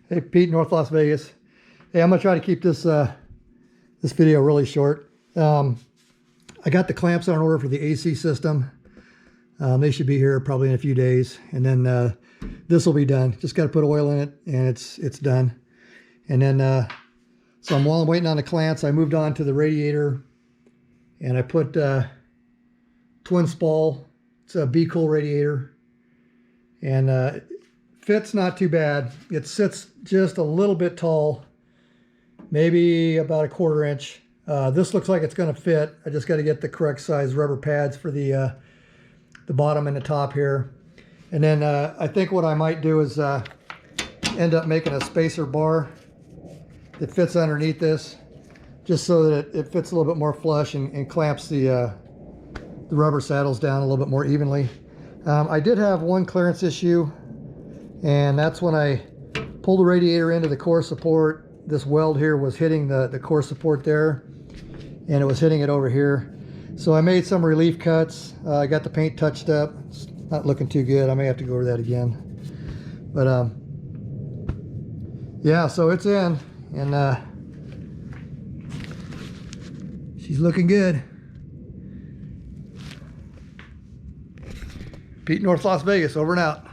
Hey, Pete, North Las Vegas. Hey, I'm gonna try to keep this this video really short. I got the clamps on order for the AC system. They should be here probably in a few days, and then this will be done. Just got to put oil in it, and it's done. And then so while I'm waiting on the clamps, I moved on to the radiator, and I put twin spall. It's a BeCool radiator, and fits not too bad. It sits just a little bit tall, maybe about a 1/4 inch. This looks like it's going to fit. I just got to get the correct size rubber pads for the bottom and the top here. And then I think what I might do is end up making a spacer bar that fits underneath this, just so that it fits a little bit more flush and clamps the rubber saddles down a little bit more evenly. I did have one clearance issue, and that's when I pulled the radiator into the core support. This weld here was hitting the core support there, and it was hitting it over here. So I made some relief cuts. I got the paint touched up. It's not looking too good. I may have to go over that again. But yeah, so it's in, and she's looking good. Pete, North Las Vegas, over and out.